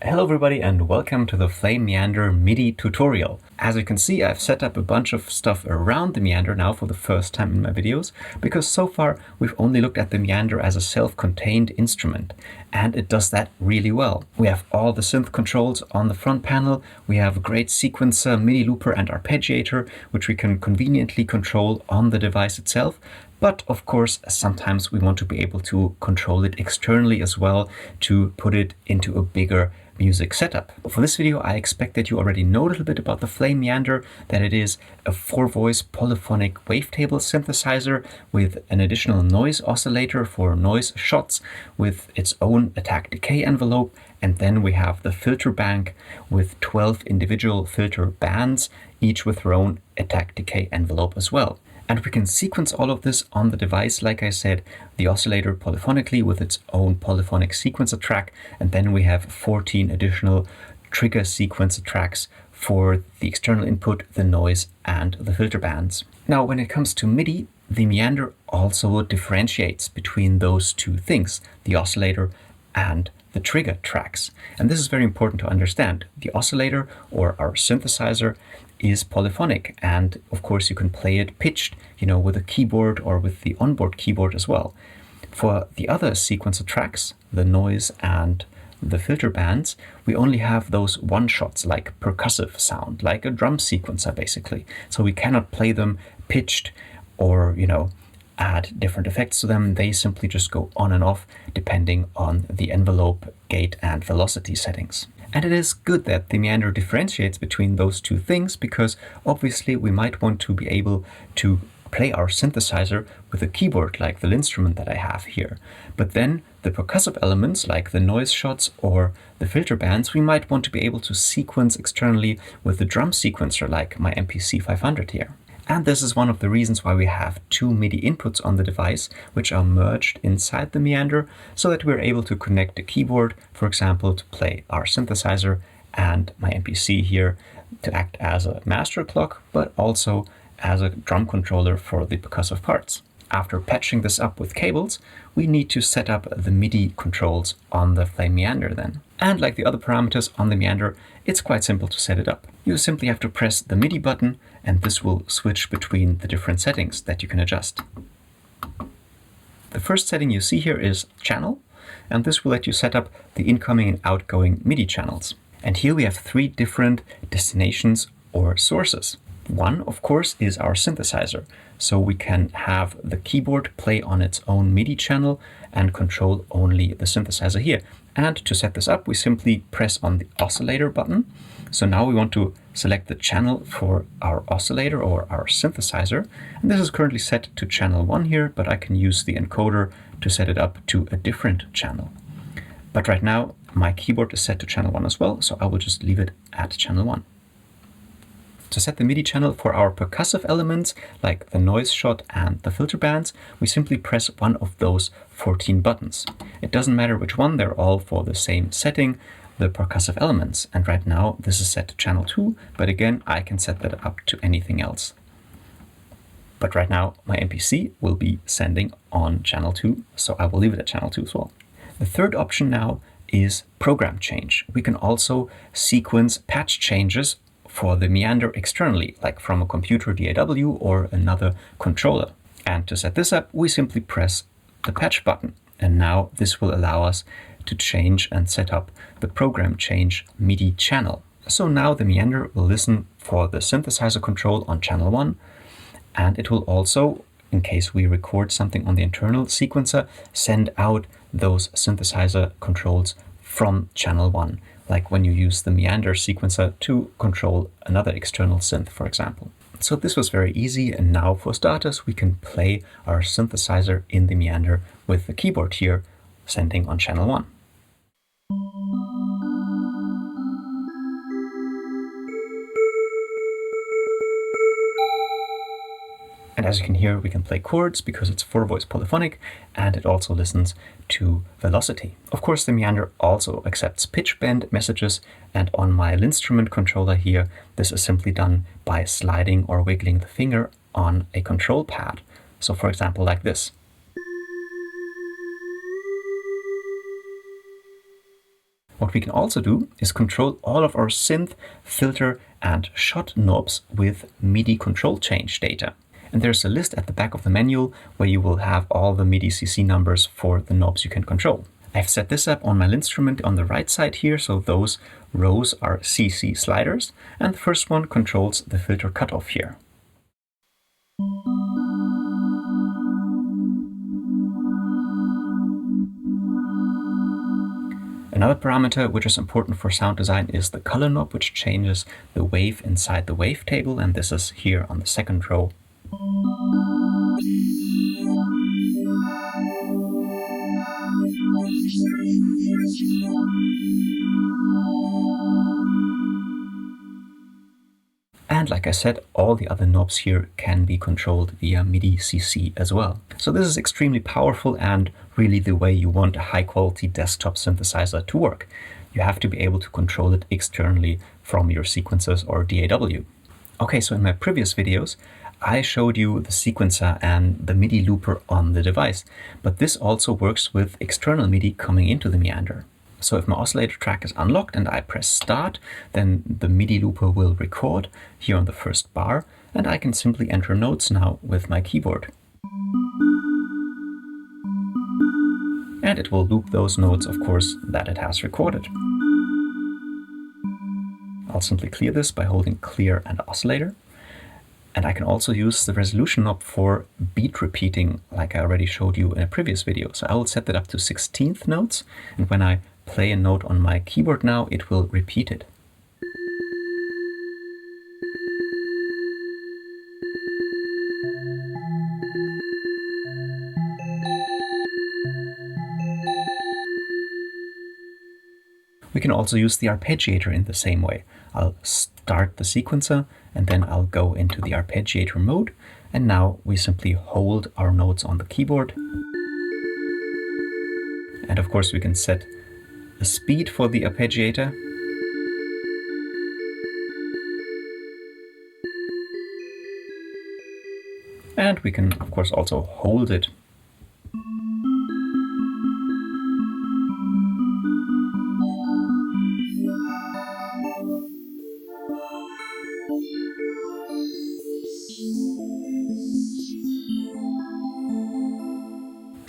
Hello everybody and welcome to the Flame Meander MIDI tutorial. As you can see, I've set up a bunch of stuff around the meander now for the first time in my videos, because so far we've only looked at the meander as a self-contained instrument, and it does that really well. We have all the synth controls on the front panel, we have a great sequencer, MIDI looper and arpeggiator, which we can conveniently control on the device itself. But of course, sometimes we want to be able to control it externally as well to put it into a bigger music setup. For this video, I expect that you already know a little bit about the Flame Meander, that it is a 4-voice polyphonic wavetable synthesizer with an additional noise oscillator for noise shots with its own attack decay envelope. And then we have the filter bank with 12 individual filter bands, each with their own attack decay envelope as well. And we can sequence all of this on the device, like I said, the oscillator polyphonically with its own polyphonic sequencer track, and then we have 14 additional trigger sequencer tracks for the external input, the noise, and the filter bands. Now, when it comes to MIDI, the meander also differentiates between those two things, the oscillator and the trigger tracks. And this is very important to understand. The oscillator, or our synthesizer, is polyphonic, and of course you can play it pitched, with a keyboard or with the onboard keyboard as well. For the other sequencer tracks, the noise and the filter bands, we only have those one-shots, like percussive sound, like a drum sequencer basically. So we cannot play them pitched or, add different effects to them. They simply just go on and off depending on the envelope, gate, and velocity settings. And it is good that the meander differentiates between those two things, because obviously we might want to be able to play our synthesizer with a keyboard like the instrument that I have here. But then the percussive elements like the noise shots or the filter bands, we might want to be able to sequence externally with the drum sequencer like my MPC 500 here. And this is one of the reasons why we have two MIDI inputs on the device, which are merged inside the meander, so that we're able to connect the keyboard, for example, to play our synthesizer, and my MPC here to act as a master clock, but also as a drum controller for the percussive parts. After patching this up with cables, we need to set up the MIDI controls on the Flame Meander then. And like the other parameters on the meander, it's quite simple to set it up. You simply have to press the MIDI button, and this will switch between the different settings that you can adjust. The first setting you see here is channel, and this will let you set up the incoming and outgoing MIDI channels. And here we have 3 different destinations or sources. One, of course, is our synthesizer, so we can have the keyboard play on its own MIDI channel and control only the synthesizer here. And to set this up, we simply press on the oscillator button. So now we want to select the channel for our oscillator or our synthesizer. And this is currently set to channel 1 here, but I can use the encoder to set it up to a different channel. But right now, my keyboard is set to channel 1 as well, so I will just leave it at channel 1. To set the MIDI channel for our percussive elements, like the noise shot and the filter bands, we simply press one of those 14 buttons. It doesn't matter which one, they're all for the same setting, the percussive elements. And right now this is set to channel 2, but again, I can set that up to anything else. But right now my MPC will be sending on channel 2, so I will leave it at channel 2 as well. The third option now is program change. We can also sequence patch changes for the meander externally, like from a computer DAW or another controller. And to set this up, we simply press the patch button. And now this will allow us to change and set up the program change MIDI channel. So now the meander will listen for the synthesizer control on channel 1, and it will also, in case we record something on the internal sequencer, send out those synthesizer controls from channel 1. Like when you use the meander sequencer to control another external synth, for example. So this was very easy, and now for starters we can play our synthesizer in the meander with the keyboard here, sending on channel 1. And as you can hear, we can play chords because it's 4-voice polyphonic, and it also listens to velocity. Of course, the meander also accepts pitch bend messages, and on my instrument controller here, this is simply done by sliding or wiggling the finger on a control pad. So for example, like this. What we can also do is control all of our synth, filter, and shot knobs with MIDI control change data. And there's a list at the back of the manual where you will have all the MIDI CC numbers for the knobs you can control. I've set this up on my instrument on the right side here, so those rows are CC sliders, and the first one controls the filter cutoff here. Another parameter which is important for sound design is the color knob, which changes the wave inside the wavetable, and this is here on the second row. And like I said, all the other knobs here can be controlled via MIDI CC as well. So this is extremely powerful and really the way you want a high-quality desktop synthesizer to work. You have to be able to control it externally from your sequencers or DAW. Okay, so in my previous videos, I showed you the sequencer and the MIDI looper on the device, but this also works with external MIDI coming into the Mäander. So if my oscillator track is unlocked and I press start, then the MIDI looper will record here on the first bar, and I can simply enter notes now with my keyboard. And it will loop those notes, of course, that it has recorded. I'll simply clear this by holding clear and oscillator. And I can also use the resolution knob for beat repeating, like I already showed you in a previous video. So I will set that up to 16th notes, and when I play a note on my keyboard now, it will repeat it. We can also use the arpeggiator in the same way. I'll start the sequencer and then I'll go into the arpeggiator mode, and now we simply hold our notes on the keyboard. And of course we can set the speed for the arpeggiator. And we can of course also hold it.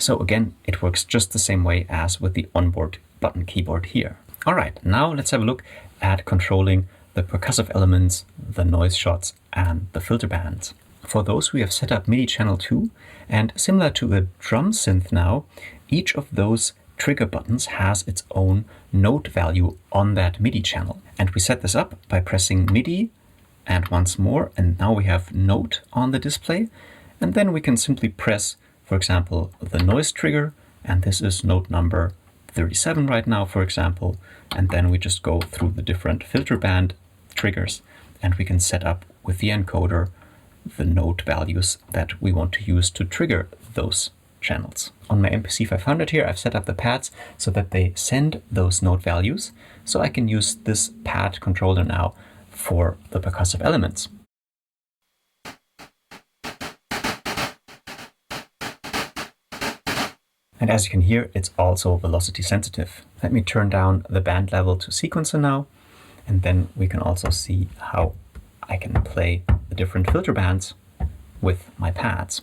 So again, it works just the same way as with the onboard button keyboard here. All right, now let's have a look at controlling the percussive elements, the noise shots, and the filter bands. For those, we have set up MIDI channel 2, and similar to a drum synth now, each of those trigger buttons has its own note value on that MIDI channel. And we set this up by pressing MIDI and once more, and now we have note on the display. And then we can simply press, for example, the noise trigger, and this is note number 37 right now, for example, and then we just go through the different filter band triggers, and we can set up with the encoder the note values that we want to use to trigger those channels. On my MPC 500 here, I've set up the pads so that they send those note values, so I can use this pad controller now for the percussive elements. And as you can hear, it's also velocity sensitive. Let me turn down the band level to sequencer now, and then we can also see how I can play the different filter bands with my pads.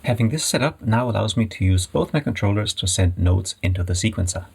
Having this set up now allows me to use both my controllers to send notes into the sequencer.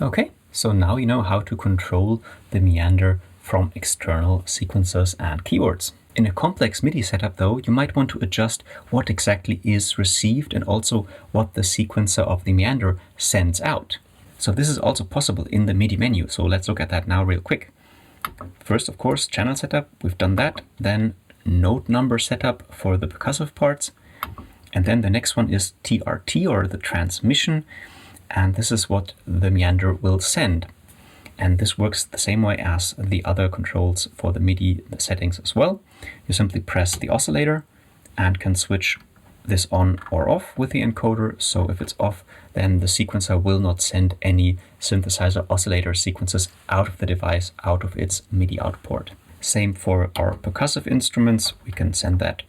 Okay, so now you know how to control the meander from external sequencers and keyboards. In a complex MIDI setup though, you might want to adjust what exactly is received and also what the sequencer of the meander sends out. So this is also possible in the MIDI menu, so let's look at that now real quick. First, of course, channel setup, we've done that. Then note number setup for the percussive parts. And then the next one is TRT, or the transmission. And this is what the meander will send. And this works the same way as the other controls for the MIDI settings as well. You simply press the oscillator and can switch this on or off with the encoder. So if it's off, then the sequencer will not send any synthesizer oscillator sequences out of the device, out of its MIDI output. Same for our percussive instruments. We can send that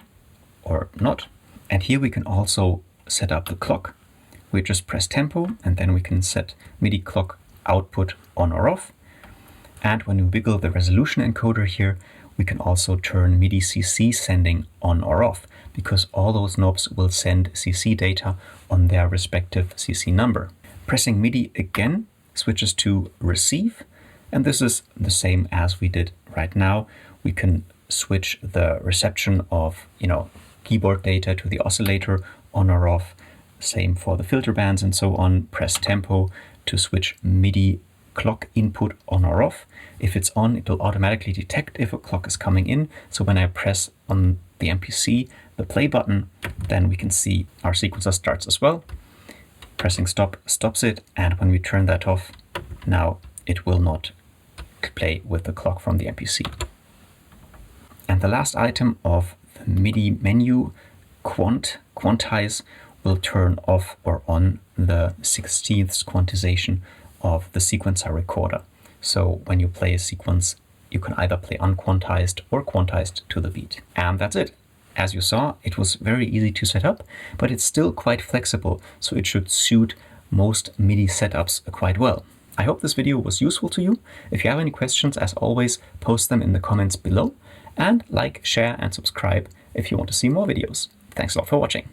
or not. And here we can also set up the clock. We just press tempo and then we can set MIDI clock output on or off. And when we wiggle the resolution encoder here, we can also turn MIDI CC sending on or off, because all those knobs will send CC data on their respective CC number. Pressing MIDI again switches to receive, and this is the same as we did right now. We can switch the reception of keyboard data to the oscillator on or off. Same for the filter bands and so on. Press tempo to switch MIDI clock input on or off. If it's on, it will automatically detect if a clock is coming in. So when I press on the MPC, the play button, then we can see our sequencer starts as well. Pressing stop stops it. And when we turn that off, now it will not play with the clock from the MPC. And the last item of the MIDI menu, quantize, will turn off or on the 16th quantization of the sequencer recorder. So when you play a sequence, you can either play unquantized or quantized to the beat. And that's it. As you saw, it was very easy to set up, but it's still quite flexible, so it should suit most MIDI setups quite well. I hope this video was useful to you. If you have any questions, as always, post them in the comments below, and like, share, and subscribe if you want to see more videos. Thanks a lot for watching.